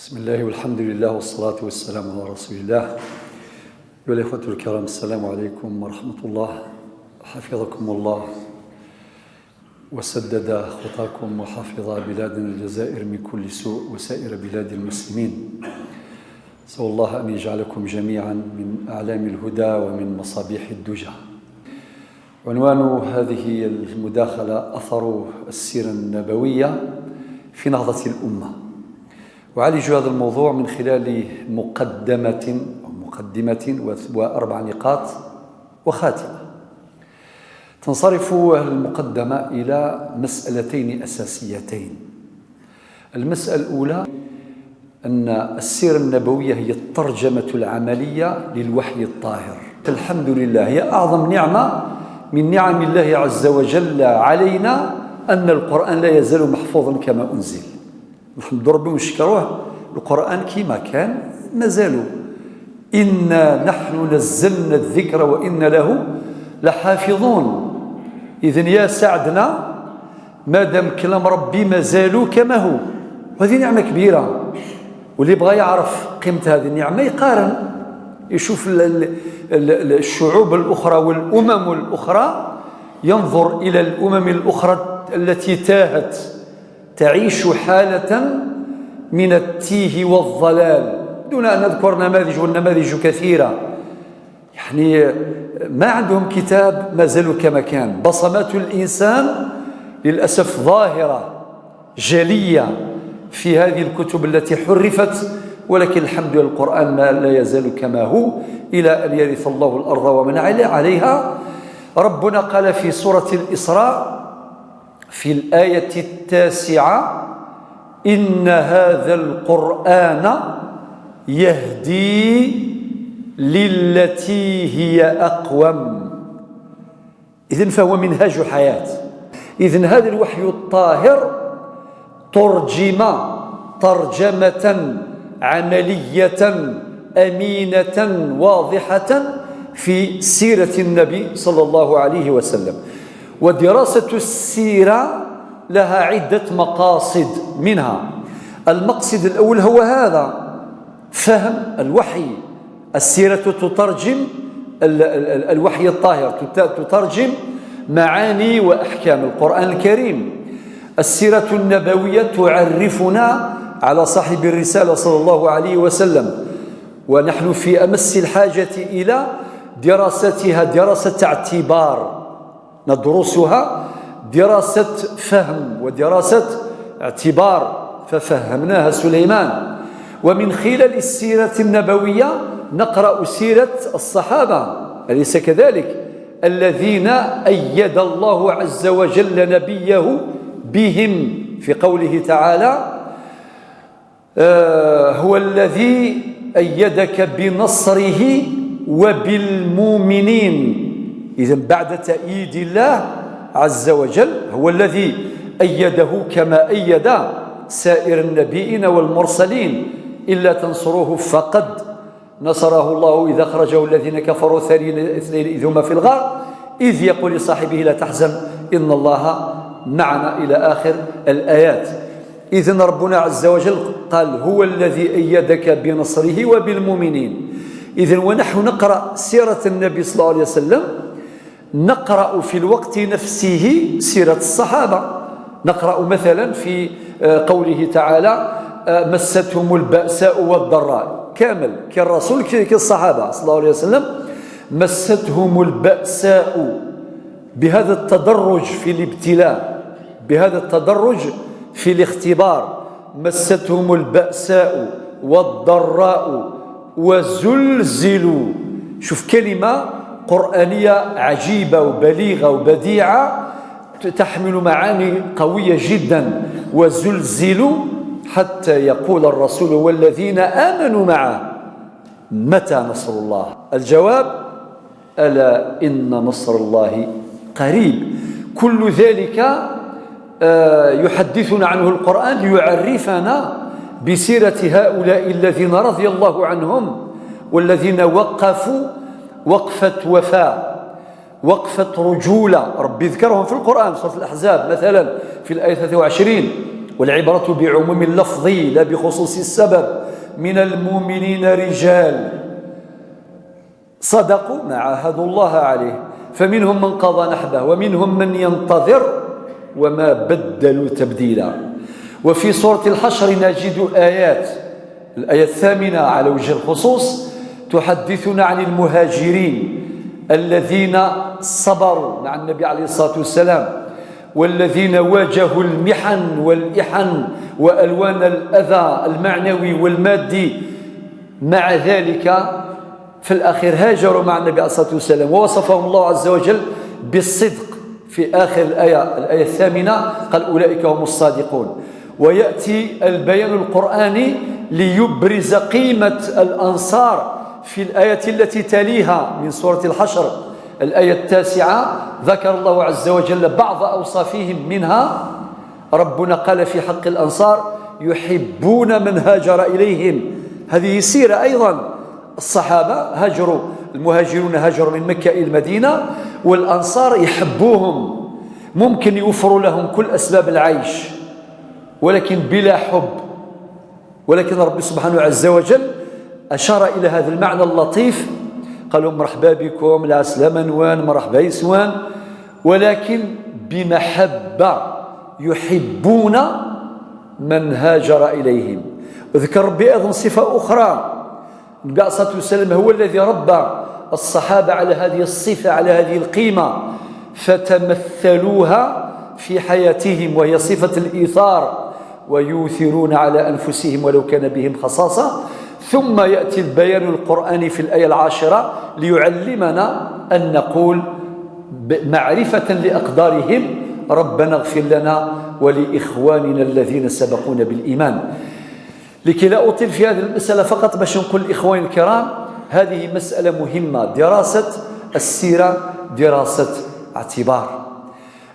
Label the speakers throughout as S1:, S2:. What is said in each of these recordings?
S1: بسم الله والحمد لله والصلاة والسلام على رسول الله. أيها الإخوة الكرام، السلام عليكم ورحمة الله. حفظكم الله وسدد خطاكم وحفظ بلادنا الجزائر من كل سوء وسائر بلاد المسلمين. أسأل الله أن يجعلكم جميعا من أعلام الهدى ومن مصابيح الدجى. عنوان هذه المداخلة: أثر السيرة النبوية في نهضة الأمة. أعالج هذا الموضوع من خلال مقدمة وأربع نقاط وخاتمة. تنصرف المقدمة إلى مسألتين أساسيتين. المسألة الأولى أن السيرة النبوية هي الترجمة العملية للوحي الطاهر. الحمد لله، هي أعظم نعمة من نعم الله عز وجل علينا أن القرآن لا يزال محفوظا كما أنزل. نحمد ربي ونشكروه. القرآن كما كان مازالوا. إنا نحن نزلنا الذكر وإنا له لحافظون. إذن يا سعدنا ما دام كلام ربي مازالوا كما هو، وهذه نعمة كبيرة. واللي بغى يعرف قيمة هذه النعمة يقارن، يشوف الشعوب الأخرى والأمم الأخرى، ينظر إلى الأمم الأخرى التي تاهت تعيش حالة من التيه والضلال، دون أن نذكر نماذج، والنماذج كثيرة. يعني ما عندهم كتاب، ما زالوا كما كان. بصمات الإنسان للأسف ظاهرة جلية في هذه الكتب التي حرفت، ولكن الحمد لله القرآن لا يزال كما هو إلى أن يرث الله الأرض ومن عليها. ربنا قال في سورة الإسراء في الآية 9: إن هذا القرآن يهدي للتي هي أقوم. إذن فهو منهاج حياة. إذن هذا الوحي الطاهر ترجم ترجمة عملية أمينة واضحة في سيرة النبي صلى الله عليه وسلم. ودراسة السيرة لها عدة مقاصد، منها المقصد الأول هو هذا: فهم الوحي. السيرة تترجم الوحي الطاهر، تترجم معاني وأحكام القرآن الكريم. السيرة النبوية تعرفنا على صاحب الرسالة صلى الله عليه وسلم، ونحن في أمس الحاجة إلى دراستها دراسة اعتبار، ندرسها دراسة فهم ودراسة اعتبار، ففهمناها سليمان. ومن خلال السيرة النبوية نقرأ سيرة الصحابة، أليس كذلك؟ الذين أيد الله عز وجل نبيه بهم في قوله تعالى: هو الذي أيدك بنصره وبالمؤمنين. إذن بعد تأييد الله عز وجل هو الذي أيده كما أيد سائر النبيين والمرسلين: إلا تنصروه فقد نصره الله إذا أخرجه الذين كفروا ثاني اثنين إذ هما في الغار إذ يقول لصاحبه لا تحزن إن الله معنا، إلى آخر الآيات. إذن ربنا عز وجل قال: هو الذي أيدك بنصره وبالمؤمنين. إذن ونحن نقرأ سيرة النبي صلى الله عليه وسلم نقرأ في الوقت نفسه سيرة الصحابة. نقرأ مثلا في قوله تعالى: مستهم البأساء والضراء. كامل كالرسول كالصحابة صلى الله عليه وسلم، مستهم البأساء، بهذا التدرج في الابتلاء، بهذا التدرج في الاختبار. مستهم البأساء والضراء وزلزلوا. شوف كلمة قرآنية عجيبة وبليغة وبديعة، تحمل معاني قوية جدا. وزلزلوا حتى يقول الرسول والذين آمنوا معه متى نصر الله. الجواب: ألا إن نصر الله قريب. كل ذلك يحدثنا عنه القرآن ليعرفنا بسيرة هؤلاء الذين رضي الله عنهم، والذين وقفوا وقفة وفاء، وقفة رجولة. ربي ذكرهم في القرآن، سورة الأحزاب مثلا في الآية 23: والعبرة بعموم اللفظ لا بخصوص السبب. من المؤمنين رجال صدقوا ما عاهدوا الله عليه فمنهم من قضى نحبه ومنهم من ينتظر وما بدلوا تبديلا. وفي سورة الحشر نجد آيات، الآية 8 على وجه الخصوص تحدثنا عن المهاجرين الذين صبروا مع النبي عليه الصلاة والسلام، والذين واجهوا المحن والإحن وألوان الأذى المعنوي والمادي، مع ذلك في الأخير هاجروا مع النبي عليه الصلاة والسلام، ووصفهم الله عز وجل بالصدق في آخر الآية 8 قال أولئك هم الصادقون. ويأتي البيان القرآني ليبرز قيمة الأنصار في الآية التي تليها من سورة الحشر، الآية 9 ذكر الله عز وجل بعض أوصافهم، منها ربنا قال في حق الأنصار يحبون من هاجر إليهم. هذه سيرة أيضا، الصحابة هاجروا، المهاجرون هاجروا من مكة إلى المدينة، والأنصار يحبوهم، ممكن يوفروا لهم كل أسباب العيش ولكن بلا حب. ولكن رب سبحانه عز وجل أشار إلى هذا المعنى اللطيف، قالوا مرحبا بكم لا سلاما وان مرحبا يسوان، ولكن بمحبة يحبون من هاجر إليهم. وذكر ربي أيضا صفة أخرى، النبي عليه الصلاة والسلام هو الذي ربى الصحابة على هذه الصفة، على هذه القيمة، فتمثلوها في حياتهم، وهي صفة الإيثار، ويؤثرون على أنفسهم ولو كان بهم خصاصة. ثم يأتي البيان القرآني في الآية 10 ليعلمنا أن نقول معرفة لأقدارهم ربنا اغفر لنا ولإخواننا الذين سبقونا بالإيمان. لكي لا أطيل في هذه المسألة فقط باش نقول إخواني الكرام، هذه مسألة مهمة، دراسة السيرة دراسة اعتبار.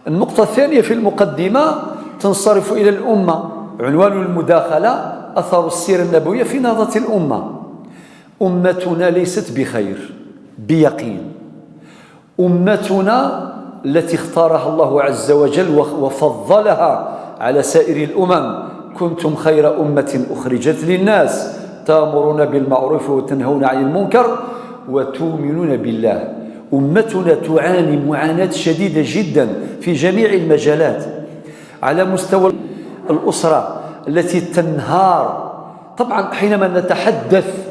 S1: النقطة الثانية في المقدمة تنصرف إلى الأمة، عنوان المداخلة أثر السيرة النبوية في نهضة الأمة. أمتنا ليست بخير بيقين، أمتنا التي اختارها الله عز وجل وفضلها على سائر الأمم، كنتم خير أمة أخرجت للناس تأمرون بالمعروف وتنهون عن المنكر وتؤمنون بالله. أمتنا تعاني معاناة شديدة جدا في جميع المجالات، على مستوى الأسرة التي تنهار. طبعا حينما نتحدث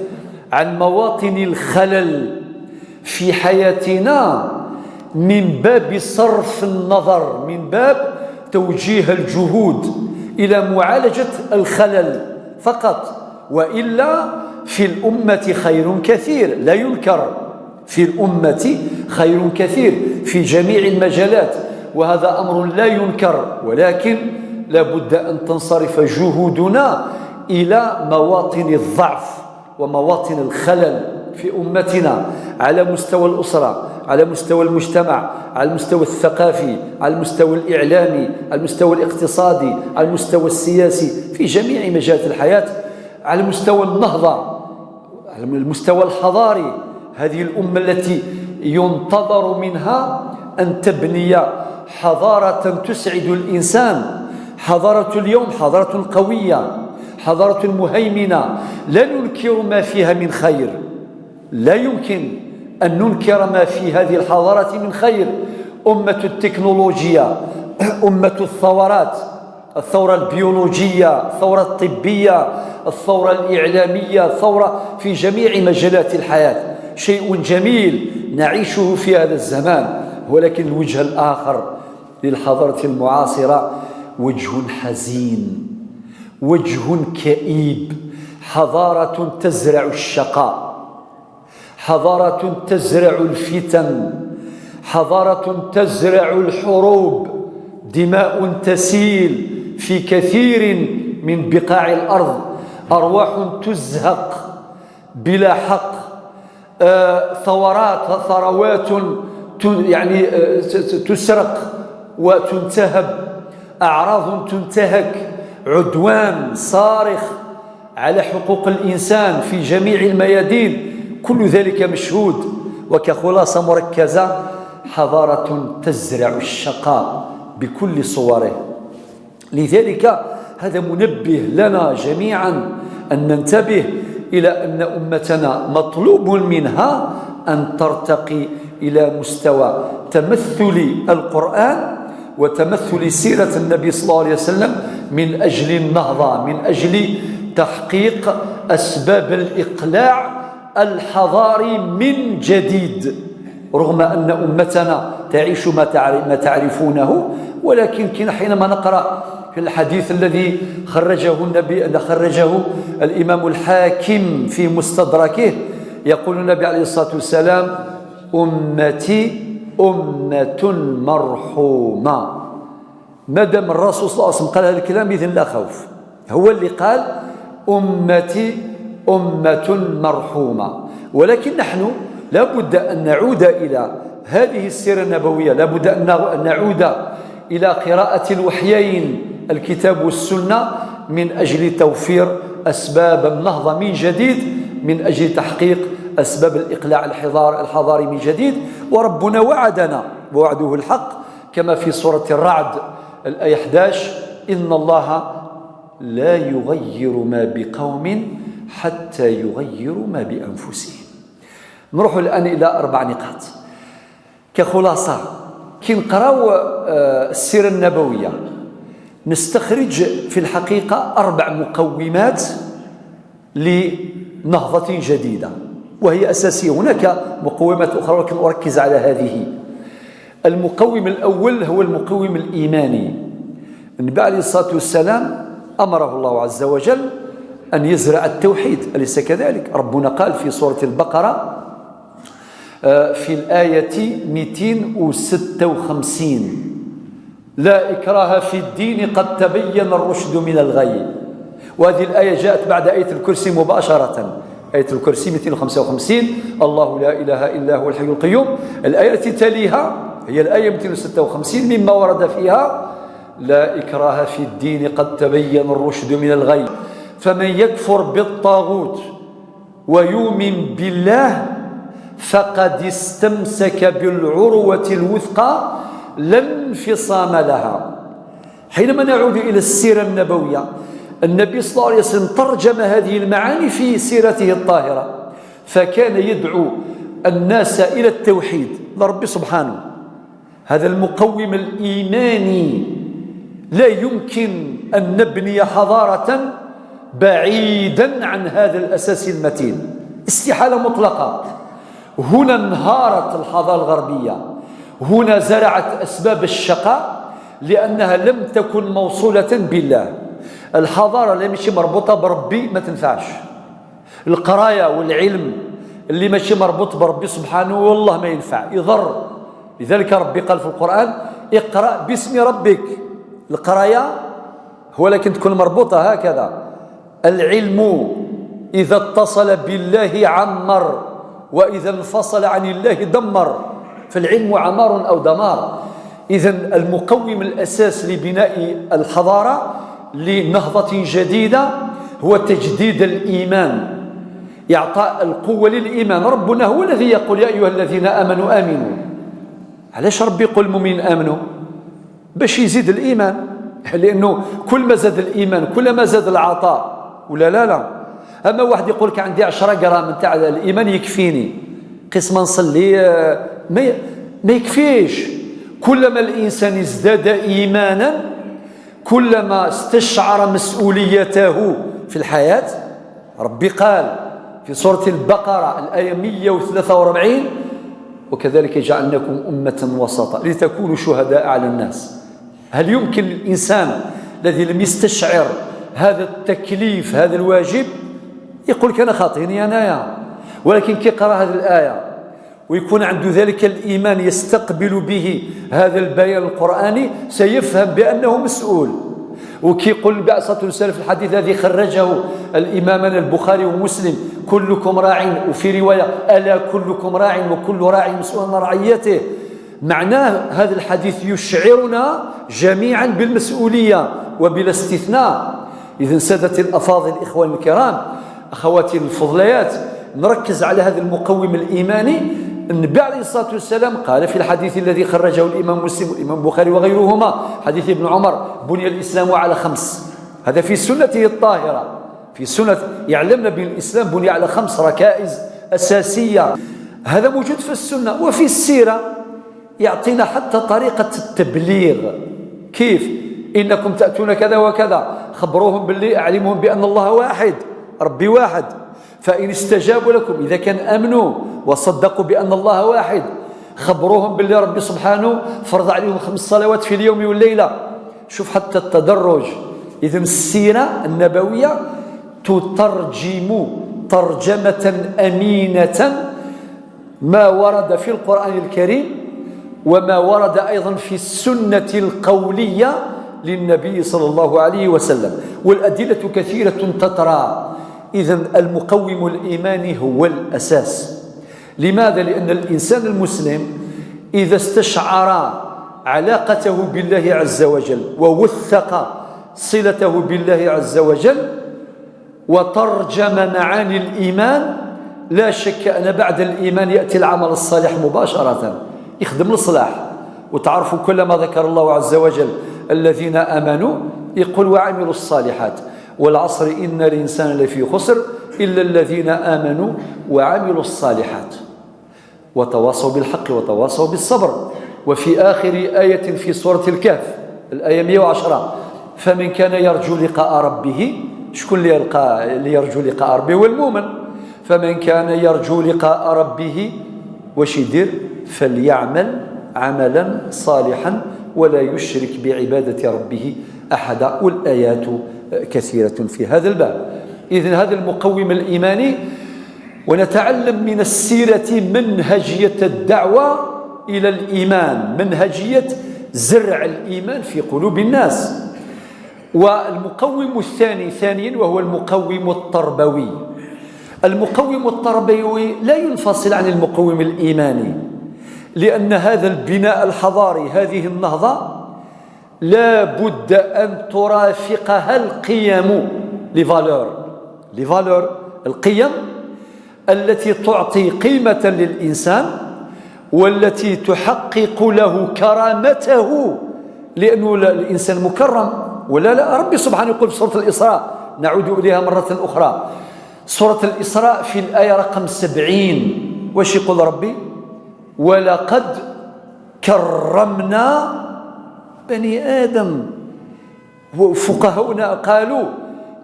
S1: عن مواطن الخلل في حياتنا من باب صرف النظر، من باب توجيه الجهود إلى معالجة الخلل فقط، وإلا في الأمة خير كثير لا ينكر، في الأمة خير كثير في جميع المجالات، وهذا أمر لا ينكر، ولكن لا بد أن تنصرف جهودنا إلى مواطن الضعف ومواطن الخلل في أمتنا، على مستوى الأسرة، على مستوى المجتمع، على المستوى الثقافي، على المستوى الإعلامي، على المستوى الاقتصادي، على المستوى السياسي، في جميع مجالات الحياة، على مستوى النهضة، على المستوى الحضاري. هذه الأمة التي ينتظر منها أن تبني حضارة تسعد الإنسان، حضارة اليوم حضارة قوية، حضارة مهيمنة، لا ننكر ما فيها من خير، لا يمكن أن ننكر ما في هذه الحضارة من خير. أمة التكنولوجيا، أمة الثورات، الثورة البيولوجية، الثورة الطبية، الثورة الإعلامية، الثورة في جميع مجالات الحياة، شيء جميل نعيشه في هذا الزمان. ولكن الوجه الآخر للحضارة المعاصرة وجه حزين، وجه كئيب، حضارة تزرع الشقاء، حضارة تزرع الفتن، حضارة تزرع الحروب، دماء تسيل في كثير من بقاع الأرض، أرواح تزهق بلا حق، ثروات يعني تسرق وتنتهب، أعراض تنتهك، عدوان صارخ على حقوق الإنسان في جميع الميادين، كل ذلك مشهود. وكخلاصة مركزة، حضارة تزرع الشقاء بكل صوره. لذلك هذا منبه لنا جميعا أن ننتبه إلى أن أمتنا مطلوب منها أن ترتقي إلى مستوى تمثل القرآن وتمثل سيرة النبي صلى الله عليه وسلم من أجل النهضة، من أجل تحقيق أسباب الإقلاع الحضاري من جديد. رغم أن أمتنا تعيش ما تعرفونه، ولكن حينما نقرأ في الحديث الذي خرجه الإمام الحاكم في مستدركه، يقول النبي عليه الصلاة والسلام: أمتي أمة مرحومة. ما دام الرسول صلى الله عليه وسلم قال هذا الكلام إذن لا خوف، هو اللي قال أمتي أمة مرحومة. ولكن نحن لابد أن نعود إلى هذه السيرة النبوية، لابد أن نعود إلى قراءة الوحيين الكتاب والسنة من أجل توفير أسباب النهضة من جديد، من أجل تحقيق أسباب الإقلاع الحضاري من جديد. وربنا وعدنا ووعده الحق كما في سورة الرعد الآية 11: إن الله لا يغير ما بقوم حتى يغيروا ما بأنفسهم. نروح الآن إلى 4 نقاط كخلاصة. كي نقراو السيرة النبوية نستخرج في الحقيقة 4 مقومات لنهضة جديدة، وهي أساسية. هناك مقومات أخرى ولكن أركز على هذه. المقوم الأول هو المقوم الإيماني. النبي عليه الصلاة والسلام أمره الله عز وجل أن يزرع التوحيد، أليس كذلك؟ ربنا قال في سورة البقرة في الآية 256: لا إكراه في الدين قد تبين الرشد من الغي. وهذه الآية جاءت بعد آية الكرسي مباشرة، آية الكرسي 255: الله لا إله إلا هو الحي القيوم. الآية التي تليها هي الآية 256 مما ورد فيها: لا إكراه في الدين قد تبين الرشد من الغي، فمن يكفر بالطاغوت ويؤمن بالله فقد استمسك بالعروة الوثقى لا انفصام لها. حينما نعود إلى السيرة النبوية، النبي صلى الله عليه وسلم ترجم هذه المعاني في سيرته الطاهرة، فكان يدعو الناس إلى التوحيد لرب سبحانه. هذا المقوم الإيماني لا يمكن أن نبني حضارة بعيدا عن هذا الأساس المتين، استحالة مطلقة. هنا انهارت الحضارة الغربية، هنا زرعت أسباب الشقاء لأنها لم تكن موصولة بالله. الحضارة اللي ماشي مربوطة بربي ما تنفعش. القراية والعلم اللي ماشي مربوط بربي سبحانه والله ما ينفع، يضر. لذلك ربي قال في القرآن: اقرأ باسم ربك. القراية هو لكن تكون مربوطة هكذا. العلم إذا اتصل بالله عمر، وإذا انفصل عن الله دمر. فالعلم عمار أو دمار. إذن المقوم الأساس لبناء الحضارة لنهضة جديدة هو تجديد الإيمان، إعطاء القوة للإيمان. ربنا هو الذي يقول: يا أيها الذين آمنوا آمنوا. علاش ربي يقول المؤمنين آمنوا؟ باش يزيد الإيمان، لأنه كل ما زاد الإيمان كل ما زاد العطاء، ولا لا. أما واحد يقول لك عندي 10 جرام نتاع الإيمان يكفيني، قسما نصلي ما يكفيش. كلما الإنسان ازداد إيمانا كلما استشعر مسؤوليته في الحياة. ربي قال في سورة البقرة الآية 143: وكذلك جعلناكم أمة وسطا لتكونوا شهداء على الناس. هل يمكن للإنسان الذي لم يستشعر هذا التكليف هذا الواجب يقول كان خاطئني أنايا؟ ولكن كي يقرأ هذه الآية ويكون عنده ذلك الإيمان يستقبل به هذا البيان القرآني سيفهم بأنه مسؤول. وكي يقول النبي صلى الله عليه وسلم في الحديث الذي خرجه الإمامان البخاري ومسلم: كلكم راع، وفي رواية: ألا كلكم راع وكل راع مسؤول عن رعيته. معناه هذا الحديث يشعرنا جميعا بالمسؤولية وبلا استثناء. إذن سادة الأفاضل الإخوان الكرام أخواتي الفضليات، نركز على هذا المقوم الإيماني. النبي عليه الصلاة والسلام قال في الحديث الذي خرجه الإمام مسلم والإمام البخاري وغيرهما، حديث ابن عمر: بني الإسلام على 5: هذا في سنته الطاهرة، في سنة يعلمنا بأن الإسلام بني على 5 ركائز أساسية. هذا موجود في السنة. وفي السيرة يعطينا حتى طريقة التبليغ. كيف؟ إنكم تأتون كذا وكذا، خبروهم باللي أعلمهم بأن الله واحد، ربي واحد، فإن استجابوا لكم، إذا كان أمنوا وصدقوا بأن الله واحد، خبروهم باللي ربي سبحانه فرض عليهم 5 صلوات في اليوم والليلة. شوف حتى التدرج. إذن السيرة النبوية تترجم ترجمة أمينة ما ورد في القرآن الكريم وما ورد أيضا في السنة القولية للنبي صلى الله عليه وسلم، والأدلة كثيرة تترى. إذن المقوم الإيماني هو الأساس. لماذا؟ لأن الإنسان المسلم إذا استشعر علاقته بالله عز وجل ووثق صلته بالله عز وجل وترجم معاني الإيمان، لا شك أن بعد الإيمان يأتي العمل الصالح مباشرة، يخدم الصلاح. وتعرفوا كل ما ذكر الله عز وجل الذين آمنوا يقول وعملوا الصالحات، والعصر إن الإنسان لفي خسر إلا الذين آمنوا وعملوا الصالحات وتواصوا بالحق وتواصوا بالصبر. وفي آخر آية في سورة الكهف الآية 110 فمن كان يرجو لقاء ربه، شكون اللي يرجو لقاء ربه؟ هو المؤمن. فمن كان يرجو لقاء ربه واش يدير؟ فليعمل عملا صالحا ولا يشرك بعبادة ربه أحدا. والآيات كثيرة في هذا الباب. إذن هذا المقوم الإيماني. ونتعلم من السيرة منهجية الدعوة إلى الإيمان، منهجية زرع الإيمان في قلوب الناس. والمقوم الثاني ثانيا وهو المقوم التربوي. المقوم التربوي لا ينفصل عن المقوم الإيماني، لأن هذا البناء الحضاري، هذه النهضة، لا بد أن ترافقها القيم، لفالور القيم التي تعطي قيمة للإنسان والتي تحقق له كرامته، لأنه الإنسان مكرم ولا لا. ربي سبحانه يقول في سورة الإسراء، نعود إليها مرة أخرى، سورة الإسراء في الآية رقم 70 واش يقول ربي؟ ولقد كرمنا بني آدم. فقهاؤنا قالوا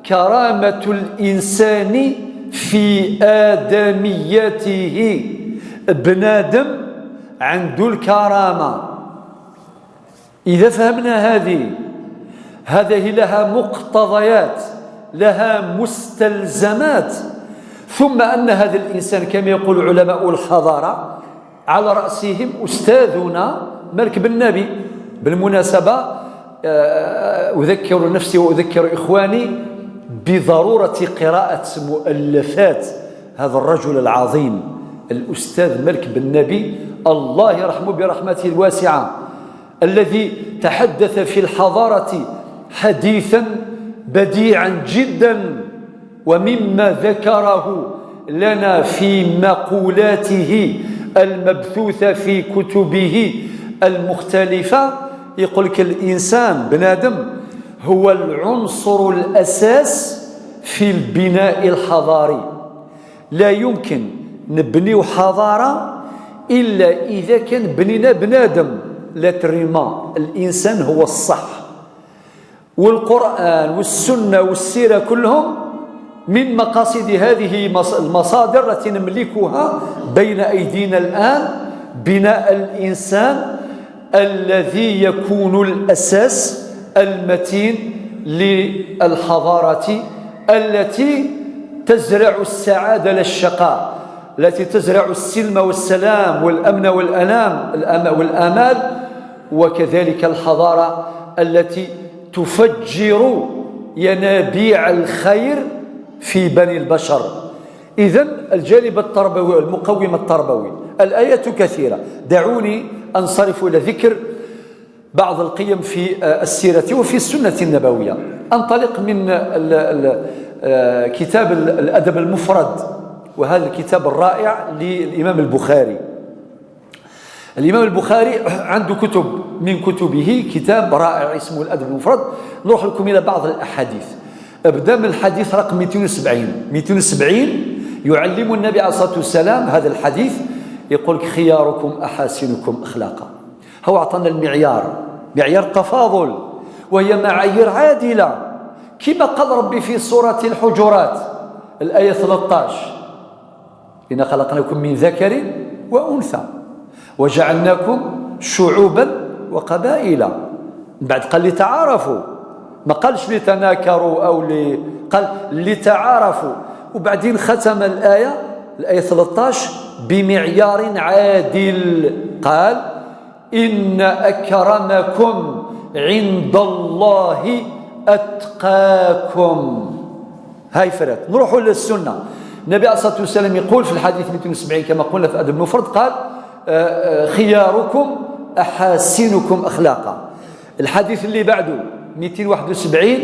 S1: كرامة الإنسان في آدميته، ابن آدم عنده الكرامة. إذا فهمنا هذه لها مقتضيات، لها مستلزمات. ثم أن هذا الإنسان كما يقول علماء الحضارة على رأسهم أستاذنا مالك بن نبي. بالمناسبة أذكر نفسي وأذكر إخواني بضرورة قراءة مؤلفات هذا الرجل العظيم الأستاذ مالك بن نبي، الله يرحمه برحمته الواسعة، الذي تحدث في الحضارة حديثا بديعا جدا. ومما ذكره لنا في مقولاته المبثوثة في كتبه المختلفة، يقول لك الإنسان بن آدم هو العنصر الأساس في البناء الحضاري. لا يمكن نبني حضارة إلا إذا كان بنينا بن آدم. لاتريما الإنسان هو الصح. والقرآن والسنة والسيرة كلهم من مقاصد هذه المصادر التي نملكها بين أيدينا الآن بناء الإنسان الذي يكون الأساس المتين للحضارة التي تزرع السعادة للشقاء، التي تزرع السلم والسلام والأمن والآمال، وكذلك الحضارة التي تفجر ينابيع الخير في بني البشر. إذن الجانب التربوي، المقوم التربوي، الآيات كثيرة. دعوني أنصرف إلى ذكر بعض القيم في السيرة وفي السنة النبوية. أنطلق من كتاب الأدب المفرد، وهذا الكتاب الرائع للإمام البخاري. الإمام البخاري عنده كتب، من كتبه كتاب رائع اسمه الأدب المفرد. نروح لكم إلى بعض الأحاديث. أبدأ من الحديث رقم 270 يعلم النبي عليه الصلاة والسلام هذا الحديث، يقول لك خياركم أحاسنكم أخلاقا. هو أعطانا المعيار، معيار تفاضل، وهي معايير عادلة كما قال ربي في سورة الحجرات الآية 13: إنا خلقناكم من ذكر وأنثى وجعلناكم شعوبا وقبائل. بعد قال لتعارفوا، ما قالش لتناكروا أو قال لتعارفوا. وبعدين ختم الآية 13 بمعيار عادل، قال إن أكرمكم عند الله أتقاكم. هاي فرق. نروحوا للسنة. النبي عليه الصلاة والسلام يقول في الحديث 270 كما قلنا في أدب المفرد، قال خياركم أحاسنكم أخلاقا. الحديث اللي بعده 271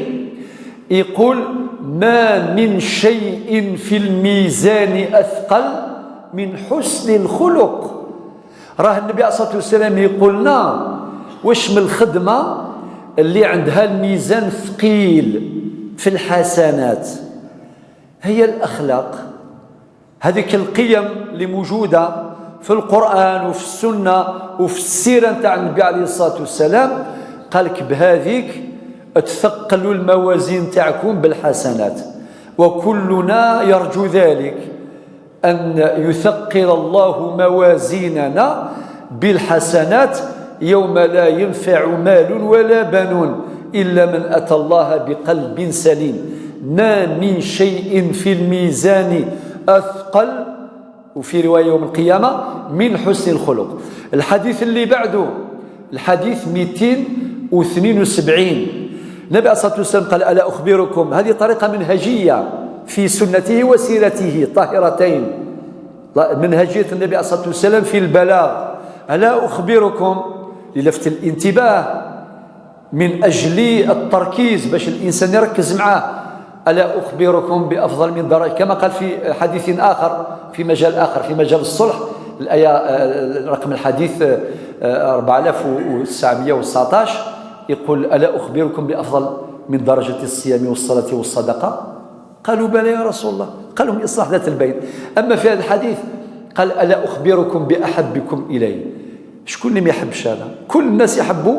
S1: يقول ما من شيء في الميزان أثقل من حسن الخلق. راه النبي عليه الصلاة والسلام يقولنا واش من الخدمة اللي عندها الميزان ثقيل في الحسنات، هي الأخلاق. هذيك القيم اللي موجودة في القرآن وفي السنة وفي السيرة نتاع النبي عليه الصلاة والسلام، قالك بهذيك تثقلوا الموازين تاعكم بالحسنات. وكلنا يرجو ذلك، أن يثقل الله موازيننا بالحسنات يوم لا ينفع مال ولا بنون إلا من أتى الله بقلب سليم. ما من شيء في الميزان أثقل، وفي رواية يوم القيامة، من حسن الخلق. الحديث اللي بعده الحديث 272 النبي عليه الصلاة والسلام قال ألا أخبركم، هذه طريقة منهجية في سنته وسيرته طاهرتين، منهجية النبي عليه الصلاة والسلام في البلاغ. ألا أخبركم للفت الانتباه من أجل التركيز باش الإنسان يركز معاه. ألا أخبركم بأفضل من درجة، كما قال في حديث آخر في مجال آخر في مجال الصلح، الآية رقم الحديث 4919 يقول ألا أخبركم بأفضل من درجة الصيام والصلاة والصدقة؟ قالوا بلى يا رسول الله. قال لهم إصلاح ذات البين. أما في هذا الحديث قال ألا أخبركم بأحبكم إلي. شكون اللي ما يحبش هذا؟ كل الناس يحبوا،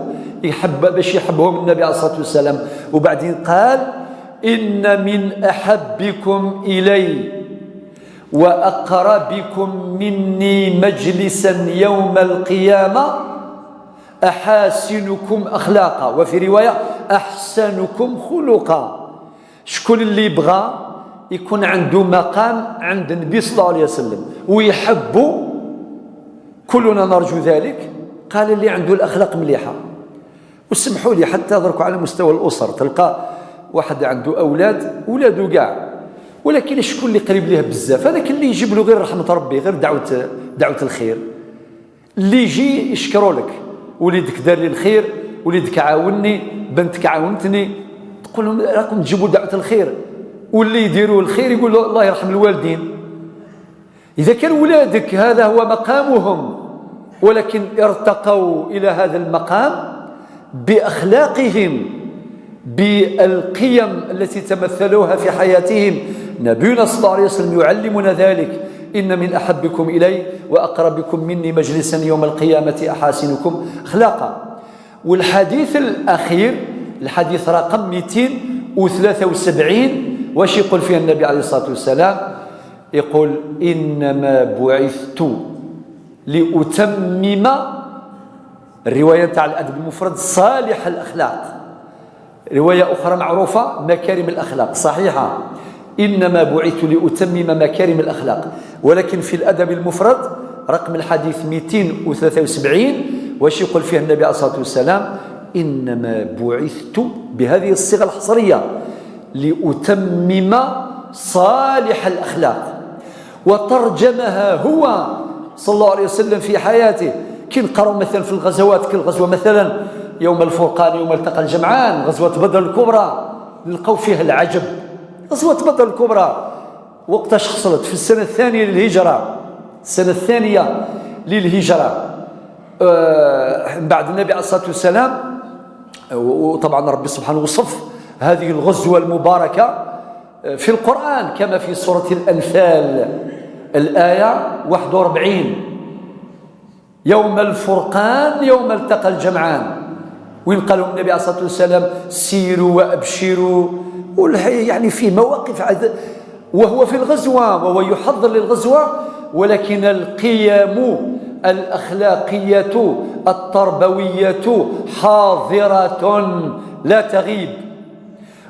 S1: باش يحبهم النبي عليه الصلاة والسلام. وبعدين قال إن من أحبكم إلي وأقربكم مني مجلسا يوم القيامة أحاسنكم أخلاقا، وفي رواية أحسنكم خلقا. شكون اللي يبغى يكون عنده مقام عند النبي صلى الله عليه وسلم ويحبه؟ كلنا نرجو ذلك. قال اللي عنده الأخلاق مليحة. وسمحوا لي حتى ضركوا على مستوى الأسر، تلقى واحد عنده أولاد ولاده كاع، ولكن شكون اللي قريب ليه بزاف؟ هذاك اللي يجيب له غير رحمة ربي، غير دعوة الخير، اللي يجي يشكروا لك، وليدك دار لي الخير، وليدك عاونني، بنتك عاونتني، تقول لهم راكم تجيبوا دعوة الخير. واللي يديروا الخير يقول له الله يرحم الوالدين. إذا كان ولادك هذا هو مقامهم، ولكن ارتقوا إلى هذا المقام بأخلاقهم، بالقيم التي تمثلوها في حياتهم. نبينا صلى الله عليه وسلم يعلمنا ذلك: إن من أحبكم إلي وأقربكم مني مجلسا يوم القيامة أحاسنكم أخلاقا. والحديث الأخير الحديث رقم 273 واش يقول فيه النبي عليه الصلاة والسلام؟ يقول إنما بعثت لأتمم، الرواية تاع الأدب المفرد صالح الأخلاق، رواية أخرى معروفة مكارم الأخلاق صحيحة، إنما بعثت لأتمم مكارم الأخلاق. ولكن في الأدب المفرد رقم الحديث 273 واش يقول فيه النبي عليه الصلاة والسلام؟ إنما بعثت بهذه الصيغة الحصرية لأتمم صالح الأخلاق. وترجمها هو صلى الله عليه وسلم في حياته. كي نقراو مثلا في الغزوات، كالغزوة مثلا يوم الفرقان، يوم التقى الجمعان، غزوة بدر الكبرى، نلقاو فيها العجب. غزوة بدر الكبرى وقتاش حصلت؟ في السنة الثانية للهجرة، السنة الثانية للهجرة. بعد النبي عليه الصلاة والسلام. وطبعا ربي سبحانه وصف هذه الغزوة المباركة في القرآن كما في سورة الأنفال الآية 41: يوم الفرقان يوم التقى الجمعان. وين قالوا النبي عليه الصلاة والسلام سيروا وأبشروا، يعني في مواقف وهو في الغزوة وهو يحضر للغزوة، ولكن القيم الأخلاقية التربوية حاضرة لا تغيب.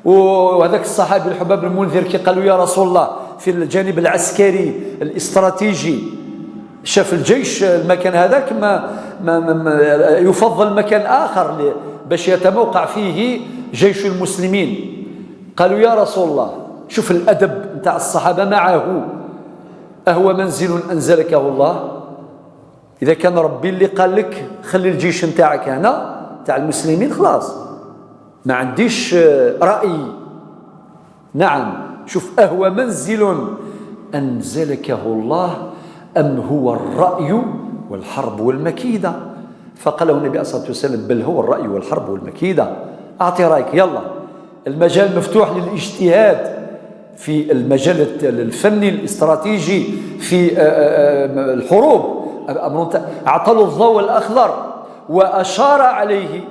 S1: وهذاك الصحابي الحباب المنذر كي قالوا يا رسول الله في الجانب العسكري الاستراتيجي شاف الجيش المكان هذاك ما يفضل مكان آخر باش يتموقع فيه جيش المسلمين. قالوا يا رسول الله شوف الأدب نتاع الصحابة معه، أهو منزل أنزلكه الله؟ إذا كان ربي اللي قال لك خلي الجيش نتاعك هنا تاع المسلمين خلاص ما عنديش رأي. نعم، شوف أهو منزل أنزلكه الله أم هو الرأي والحرب والمكيدة؟ فقال النبي عليه الصلاة والسلام بل هو الرأي والحرب والمكيدة. أعطي رأيك، يلا المجال مفتوح للاجتهاد في المجال الفني الاستراتيجي في الحروب. أعطى الضوء الأخضر وأشار عليه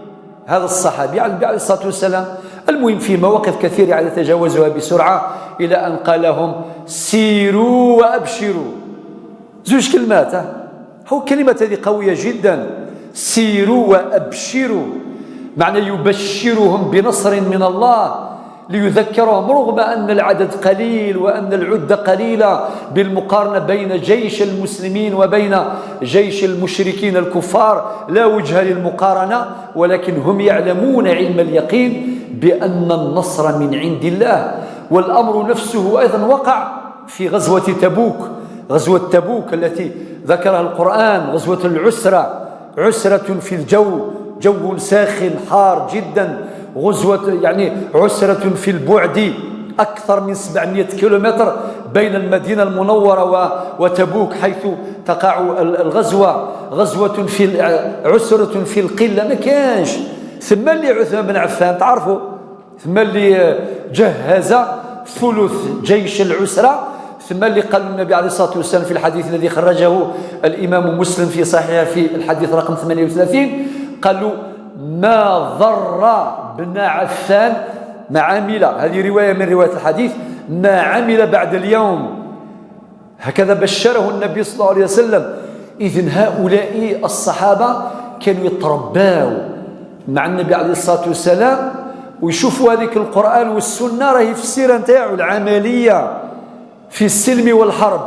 S1: هذا الصحابي عليه الصلاة والسلام. المهم في مواقف كثيرة يعني تجاوزها بسرعة إلى أن قال لهم سيروا وأبشروا. زوج كلمات، هو كلمة هذه قوية جدا، سيروا وأبشروا، معنى يبشرهم بنصر من الله ليذكرهم رغم أن العدد قليل وأن العدة قليلة بالمقارنة بين جيش المسلمين وبين جيش المشركين الكفار لا وجه للمقارنة، ولكن هم يعلمون علم اليقين بأن النصر من عند الله. والأمر نفسه أيضا وقع في غزوة تبوك، غزوة تبوك التي ذكرها القرآن، غزوة العسرة، عسرة في الجو، جو ساخن حار جدا، غزوة يعني عسرة في البعد، أكثر من 700 كيلومتر بين المدينة المنورة وتبوك حيث تقع الغزوة، غزوة في عسرة في القلة، ما كانش ثم اللي عثمان بن عفان تعرفوا، ثم اللي جهز ثلث جيش العسرة، ثم اللي قال النبي عليه الصلاة والسلام في الحديث الذي خرجه الإمام مسلم في صحيحه في الحديث رقم 38 قالوا ما ضر بن عفان ما عمل، هذه رواية من رواية الحديث، ما عمل بعد اليوم، هكذا بشره النبي صلى الله عليه وسلم. إذن هؤلاء الصحابة كانوا يترباو مع النبي عليه الصلاة والسلام ويشوفوا هذيك القرآن والسنة راهي في السيرة نتاعو العملية في السلم والحرب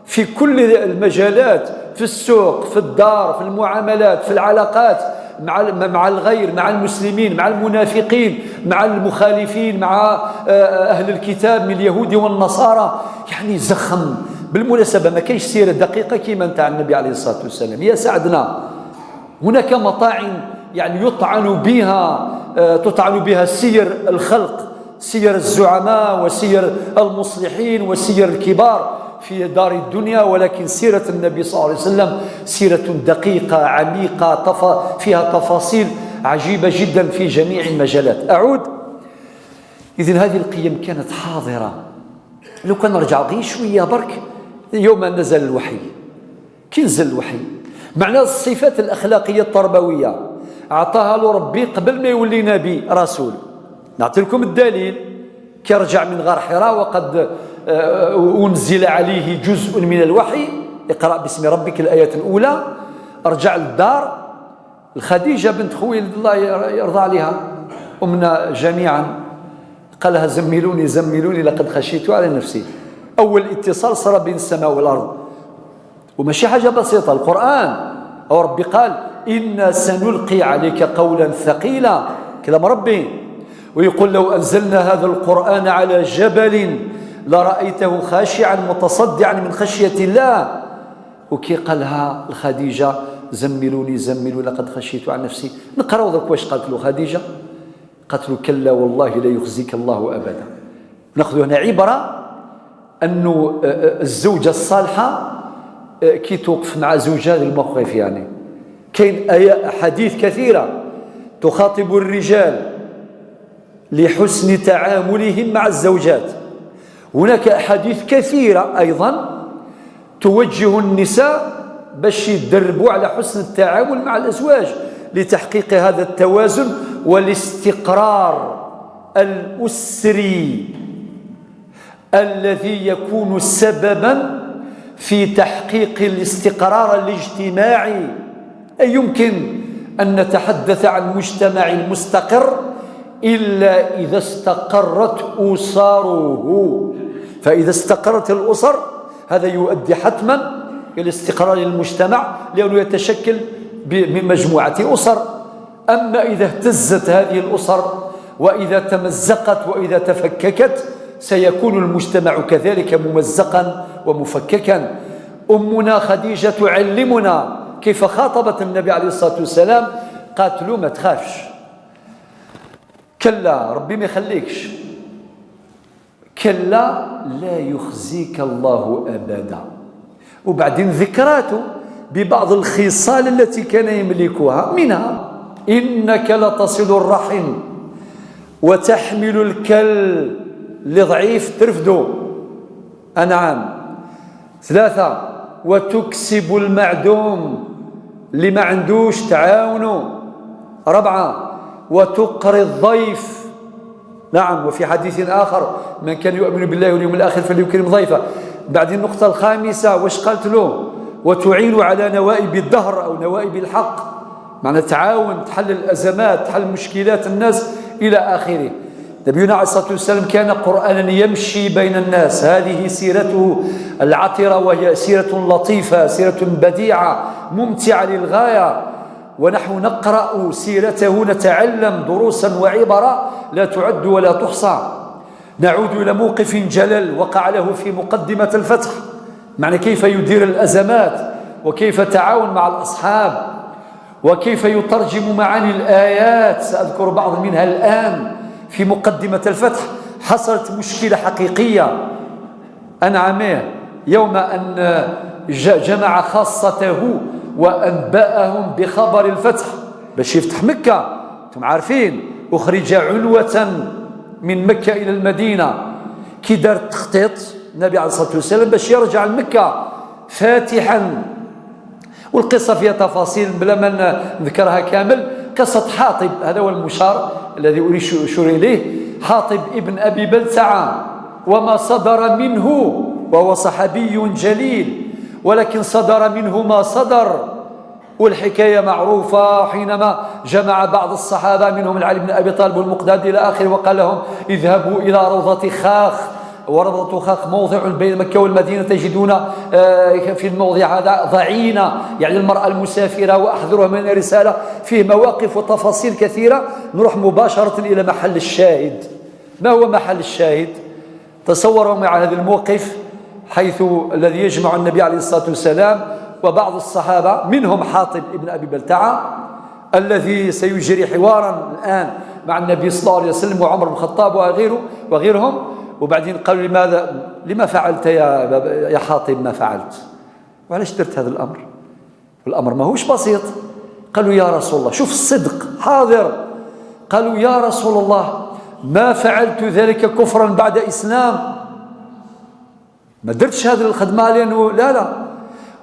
S1: في كل المجالات، في السوق، في الدار، في المعاملات، في العلاقات مع الغير، مع المسلمين، مع المنافقين، مع المخالفين، مع أهل الكتاب من اليهود والنصارى. يعني زخم. بالمناسبة ما كاينش سيرة دقيقة كما نتاع النبي عليه الصلاة والسلام، يا سعدنا. هناك مطاعن يعني تطعن بها سير الخلق، سير الزعماء وسير المصلحين وسير الكبار في دار الدنيا، ولكن سيرة النبي صلى الله عليه وسلم سيرة دقيقة عميقة فيها تفاصيل عجيبة جدا في جميع المجالات. أعود. إذن هذه القيم كانت حاضرة. لو كان نرجع غير شوية برك يوم نزل الوحي، كي نزل الوحي معنى الصفات الأخلاقية التربوية أعطاها له ربي قبل ما يولي نبي رسول. نعطي لكم الدليل. كيرجع من غار حراء وقد أنزل عليه جزء من الوحي، اقرأ باسم ربك الآية الأولى، رجع للدار الخديجة بنت خويلد الله يرضى عليها أمنا جميعا، قال لها زملوني زملوني لقد خشيت على نفسي. أول اتصال صار بين السماء والأرض، وماشي حاجة بسيطة، القرآن. أو ربي قال إنا سنلقي عليك قولا ثقيلا، كلام ربي. ويقول لو أنزلنا هذا القرآن على جبل لرأيته خاشعا متصدعا من خشية الله. وكي قالها الخديجة زملوني زملوني لقد خشيت عن نفسي. نقرأ ذاك واش قالت له خديجة، قالت له كلا والله لا يخزيك الله أبدا. نأخذ هنا عبرة أنه الزوجة الصالحة كي توقف مع زوجها الموقف، يعني كاين أحاديث كثيرة تخاطب الرجال لحسن تعاملهم مع الزوجات. هناك أحاديث كثيرة أيضا توجه النساء باش يدربوا على حسن التعامل مع الأزواج لتحقيق هذا التوازن والاستقرار الأسري الذي يكون سببا في تحقيق الاستقرار الاجتماعي. أي يمكن أن نتحدث عن مجتمع مستقر إلا إذا استقرت أسره. فإذا استقرت الأسر هذا يؤدي حتما إلى استقرار المجتمع، لأنه يتشكل من مجموعة أسر. أما إذا اهتزت هذه الأسر وإذا تمزقت وإذا تفككت سيكون المجتمع كذلك ممزقا ومفككا. أمنا خديجة تعلمنا كيف خاطبت النبي عليه الصلاة والسلام، قالت له ما تخافش، كلا ربي ما يخليكش، كلا لا يخزيك الله أبدا. وبعدين ذكراته ببعض الخصال التي كان يملكها، منها إنك لتصل الرحم وتحمل الكل لضعيف ترفده، أنعام. 3 وتكسب المعدوم اللي ما عندوش تعاونه. 4 وتقري الضيف، نعم. وفي حديث آخر من كان يؤمن بالله واليوم الآخر فليكرم ضيفه. بعدين النقطة الخامسة واش قالت له؟ وتعين على نوائب الدهر أو نوائب الحق، معنى تعاون تحل الأزمات تحل مشكلات الناس إلى آخره. نبينا عليه الصلاة والسلام كان قرآنا يمشي بين الناس، هذه سيرته العطرة، وهي سيرة لطيفة، سيرة بديعة ممتعة للغاية. ونحن نقرأ سيرته نتعلم دروسا وعبرا لا تعد ولا تحصى. نعود إلى موقف جلل وقع له في مقدمة الفتح، معنى كيف يدير الأزمات وكيف تعاون مع الأصحاب وكيف يترجم معاني الآيات. سأذكر بعض منها الآن. في مقدمة الفتح حصلت مشكلة حقيقية، أنعمه يوم أن جمع خاصته وأنبأهم بخبر الفتح باش يفتح مكة. أنتم عارفين أخرج عنوة من مكة إلى المدينة، كي دار تخطيط النبي عليه الصلاة والسلام باش يرجع لمكة فاتحا. والقصة فيها تفاصيل بلا ما نذكرها كامل. قصة حاطب، هذا هو المشار الذي أريد أشير إليه. حاطب ابن أبي بلتعة وما صدر منه، وهو صحابي جليل، ولكن صدر منه ما صدر. والحكاية معروفة، حينما جمع بعض الصحابة منهم علي بن أبي طالب والمقداد إلى آخره وقال لهم اذهبوا إلى روضة خاخ، ورضة خاخ موضع بين مكة والمدينة، تجدون في الموضع هذا ضعينة، يعني المرأة المسافرة، وأحذرها من الرسالة. فيه مواقف وتفاصيل كثيرة. نروح مباشرة إلى محل الشاهد. ما هو محل الشاهد؟ تصوروا مع هذا الموقف، حيث الذي يجمع النبي عليه الصلاة والسلام وبعض الصحابة منهم حاطب ابن أبي بلتعة الذي سيجري حوارا الآن مع النبي صلى الله عليه وسلم وعمر بن الخطاب وغيرهم. وبعدين قالوا لما فعلت يا حاطب؟ ما فعلت؟ وعلاش درت هذا الأمر؟ الأمر ما هوش بسيط. قالوا يا رسول الله، شوف الصدق حاضر. قالوا يا رسول الله ما فعلت ذلك كفرا بعد إسلام، ما درتش هذه الخدمة لأنه لا،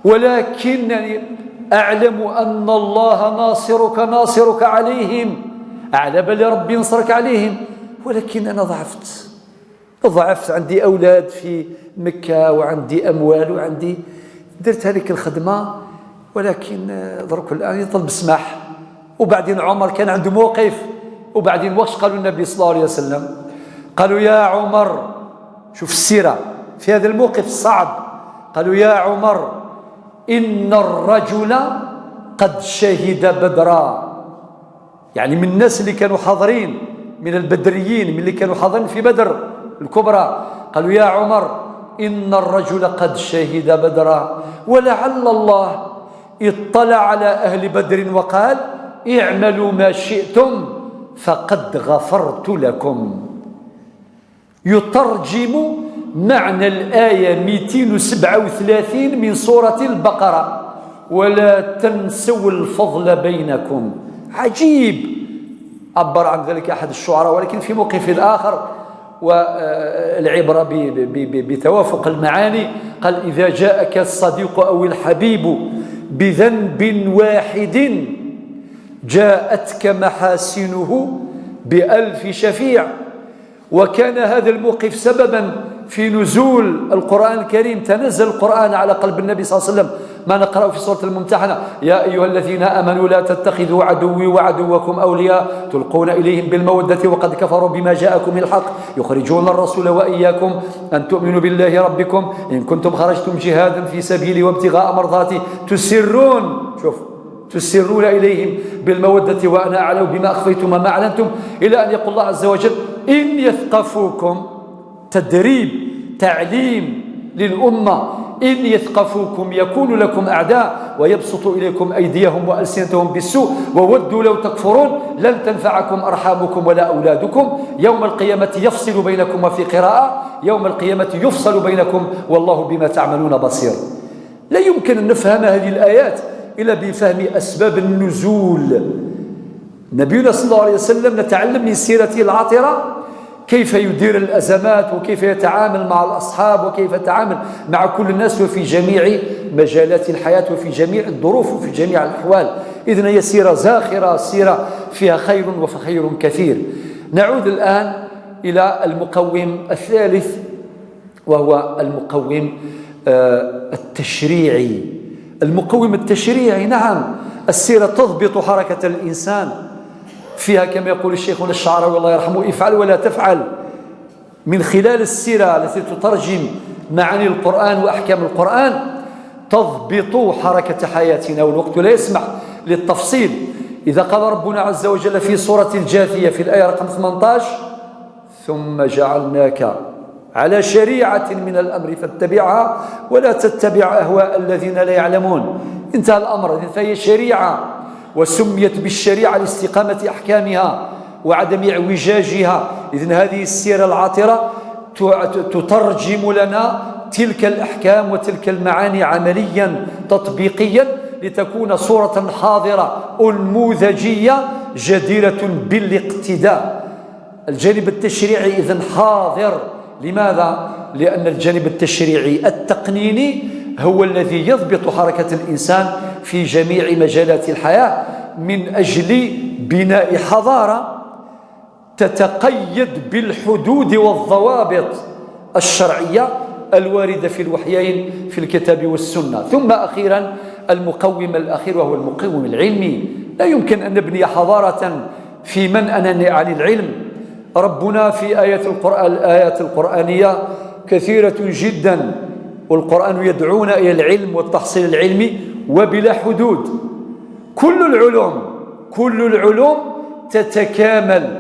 S1: ولكنني أعلم أن الله ناصرك عليهم، على بل ربي نصرك عليهم، ولكن أنا ضعفت، عندي أولاد في مكة وعندي أموال وعندي، درت هذيك الخدمة، ولكن درك الآن يطلب السماح. وبعدين عمر كان عنده موقف. وبعدين واش قالوا النبي صلى الله عليه وسلم؟ قالوا يا عمر، شوف السيرة في هذا الموقف الصعب. قالوا يا عمر إن الرجل قد شهد بدرا، يعني من الناس اللي كانوا حاضرين، من البدريين، من اللي كانوا حاضرين في بدر الكبرى. قالوا يا عمر إن الرجل قد شهد بدرا، ولعل الله اطلع على أهل بدر وقال اعملوا ما شئتم فقد غفرت لكم. يترجم معنى الآية 237 من سورة البقرة، ولا تنسوا الفضل بينكم. عجيب، عبر عن ذلك أحد الشعراء ولكن في موقف آخر، والعبرة بتوافق المعاني. قال: إذا جاءك الصديق أو الحبيب بذنب واحد جاءتك محاسنه بألف شفيع. وكان هذا الموقف سببا في نزول القرآن الكريم. تنزل القرآن على قلب النبي صلى الله عليه وسلم، ما نقرأ في سورة الممتحنة: يا أيها الذين آمنوا لا تتخذوا عدوي وعدوكم أولياء تلقون إليهم بالمودة وقد كفروا بما جاءكم من الحق يخرجون الرسول وإياكم أن تؤمنوا بالله ربكم إن كنتم خرجتم جهادا في سبيلي وابتغاء مرضاتي تسرون إليهم بالمودة وأنا أعلم بما أخفيتم وما أعلنتم، إلى أن يقول الله عز وجل: إن يثقفوكم. تدريب، تعليم للأمة. إن يثقفوكم يكون لكم أعداء ويبسطوا إليكم أيديهم وألسنتهم بالسوء وودوا لو تكفرون لن تنفعكم أرحامكم ولا أولادكم يوم القيامة يفصل بينكم. وفي قراءة: يوم القيامة يفصل بينكم والله بما تعملون بصير. لا يمكن أن نفهم هذه الآيات إلا بفهم أسباب النزول. نبينا صلى الله عليه وسلم نتعلم من سيرته العطرة كيف يدير الأزمات وكيف يتعامل مع الأصحاب وكيف يتعامل مع كل الناس وفي جميع مجالات الحياة وفي جميع الظروف وفي جميع الأحوال. إذن هي سيرة زاخرة، سيرة فيها خير وخير كثير. نعود الآن إلى المقوم الثالث، وهو المقوم التشريعي. المقوم التشريعي، نعم، السيرة تضبط حركة الإنسان. فيها كما يقول الشيخ الشعراوي الله يرحمه: افعل ولا تفعل. من خلال السيرة التي تترجم معاني القرآن وأحكام القرآن تضبط حركة حياتنا، والوقت لا يسمح للتفصيل. إذا قال ربنا عز وجل في سورة الجاثية في الآية رقم 18: ثم جعلناك على شريعة من الأمر فاتبعها ولا تتبع أهواء الذين لا يعلمون. انتهى الأمر. فهي شريعة، وسميت بالشريعة لاستقامة أحكامها وعدم اعوجاجها. إذن هذه السيرة العاطرة تترجم لنا تلك الأحكام وتلك المعاني عمليا تطبيقيا لتكون صورة حاضرة أنموذجية جديرة بالاقتداء. الجانب التشريعي إذن حاضر. لماذا؟ لأن الجانب التشريعي التقنيني هو الذي يضبط حركة الإنسان في جميع مجالات الحياة من أجل بناء حضارة تتقيد بالحدود والضوابط الشرعية الواردة في الوحيين في الكتاب والسنة. ثم أخيرا المقوم الأخير وهو المقوم العلمي. لا يمكن أن نبني حضارة في منأى عن العلم. ربنا في الآيات القرآنية كثيرة جدا، والقرآن يدعونا إلى العلم والتحصيل العلمي وبلا حدود. كل العلوم تتكامل: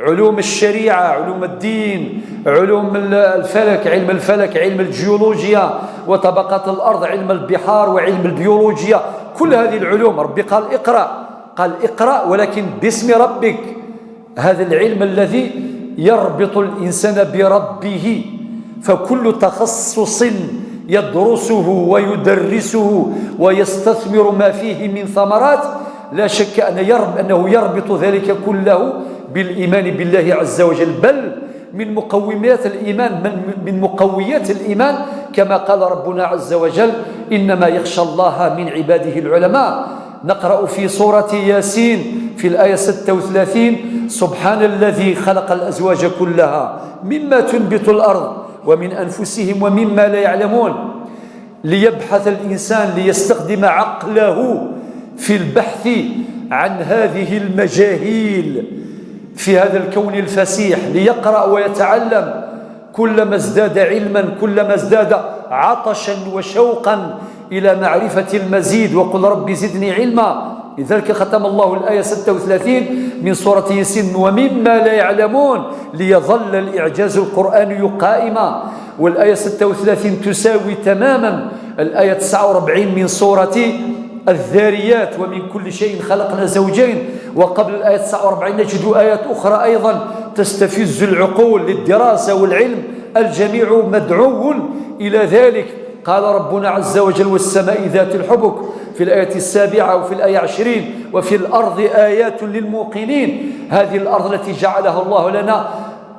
S1: علوم الشريعة، علوم الدين، علوم الفلك، علم الفلك، علم الجيولوجيا وطبقات الأرض، علم البحار وعلم البيولوجيا. كل هذه العلوم ربي قال اقرأ ولكن باسم ربك. هذا العلم الذي يربط الإنسان بربه. فكل تخصص يدرسه ويدرسه ويستثمر ما فيه من ثمرات لا شك أنه يربط ذلك كله بالإيمان بالله عز وجل، بل من مقومات الإيمان، من مقويات الإيمان، كما قال ربنا عز وجل: إنما يخشى الله من عباده العلماء. نقرأ في سورة ياسين في الآية 36: سبحان الذي خلق الأزواج كلها مما تنبت الأرض ومن أنفسهم ومما لا يعلمون. ليبحث الإنسان، ليستخدم عقله في البحث عن هذه المجاهيل في هذا الكون الفسيح، ليقرأ ويتعلم. كلما ازداد علما كلما ازداد عطشا وشوقا إلى معرفة المزيد. وقل رب زدني علما. لذلك ختم الله الآية 36 من سورة ياسين: ومما لا يعلمون، ليظل الإعجاز القرآني قائما. والآية 36 تساوي تماما الآية 49 من سورة الذاريات: ومن كل شيء خلقنا زوجين. وقبل الآية 49 نجد آيات أخرى أيضا تستفز العقول للدراسة والعلم. الجميع مدعو إلى ذلك. قال ربنا عز وجل: والسماء ذات الحبك في الآية 7 وفي الآية 20 وفي الأرض آيات للموقنين. هذه الأرض التي جعلها الله لنا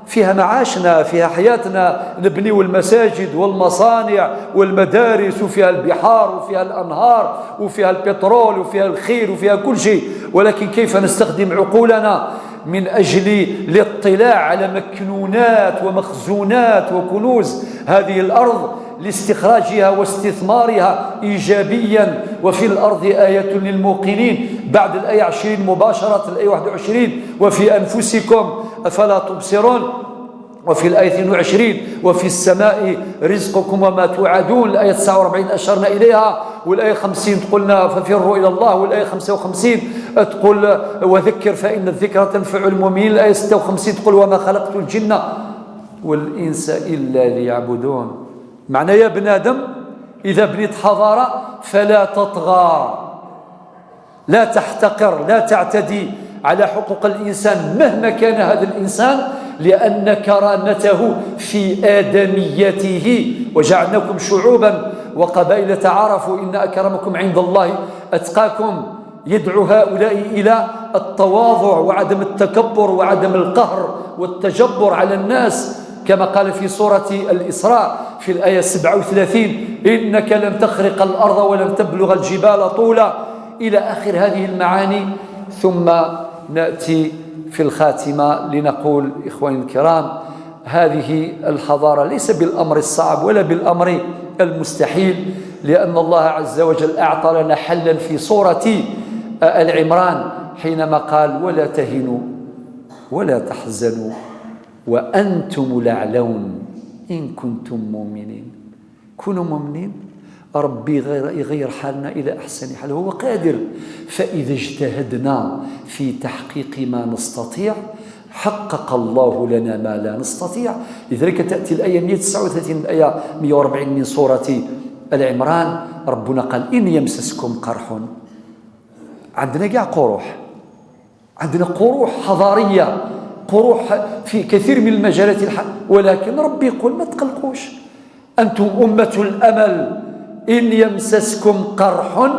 S1: فيها معاشنا، فيها حياتنا، نبني المساجد والمصانع والمدارس، وفيها البحار وفيها الأنهار وفيها البترول وفيها الخير وفيها كل شيء، ولكن كيف نستخدم عقولنا من أجل الاطلاع على مكنونات ومخزونات وكنوز هذه الأرض لاستخراجها واستثمارها إيجابيا. وفي الأرض آية للموقنين بعد الآية 20 مباشرة الآية 21 وفي أنفسكم أفلا تبصرون، وفي الآية 22 وفي السماء رزقكم وما توعدون، الآية 49 أشرنا إليها، والآية 50 قلنا ففروا إلى الله، والآية 55 تقول وذكر فإن الذكرى تنفع المؤمنين، الآية 56 تقول وما خلقت الجن والإنس إلا ليعبدون. معنى يا ابن آدم إذا بنيت حضارة فلا تطغى، لا تحتقر، لا تعتدي على حقوق الإنسان مهما كان هذا الإنسان، لأن كرامته في آدميته. وجعلناكم شعوبا وقبائل تعارفوا إن أكرمكم عند الله أتقاكم. يدعو هؤلاء إلى التواضع وعدم التكبر وعدم القهر والتجبر على الناس، كما قال في سورة الإسراء في الآية 37 إنك لن تخرق الأرض ولن تبلغ الجبال طولا، إلى آخر هذه المعاني. ثم نأتي في الخاتمة لنقول إخواني الكرام، هذه الحضارة ليس بالأمر الصعب ولا بالأمر المستحيل، لأن الله عز وجل أعطى لنا حلا في سورة العمران حينما قال ولا تهنوا ولا تحزنوا وأنتم الأعلون إن كنتم مؤمنين. كونوا مؤمنين، ربي يغير حالنا إلى أحسن حال، هو قادر. فإذا اجتهدنا في تحقيق ما نستطيع حقق الله لنا ما لا نستطيع. لذلك تأتي الآية 139 الآية 140 من سورة العمران، ربنا قال إن يمسسكم قرح، عندنا كاع قروح، عندنا قروح حضارية، قروح في كثير من المجالات ولكن ربي يقول ما تقلقوش، أنتم أمة الأمل، إن يمسسكم قرح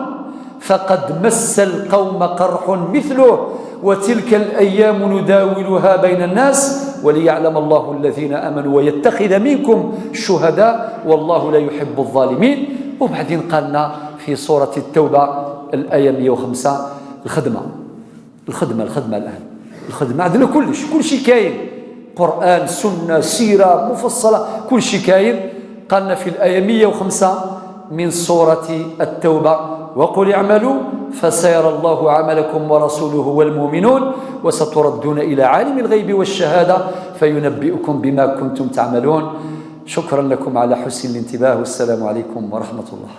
S1: فقد مس القوم قرح مثله وتلك الأيام نداولها بين الناس وليعلم الله الذين آمنوا ويتخذ منكم شهداء والله لا يحب الظالمين. وبعدين قالنا في سورة التوبة الآية 105 الخدمة الآن، الخدمة عندنا كل شيء كاين، قرآن سنة سيرة مفصلة كل شيء كاين. قالنا في الآية 105 من سورة التوبة وقل اعملوا فسيرى الله عملكم ورسوله والمؤمنون وستردون إلى عالم الغيب والشهادة فينبئكم بما كنتم تعملون. شكرا لكم على حسن الانتباه، والسلام عليكم ورحمة الله.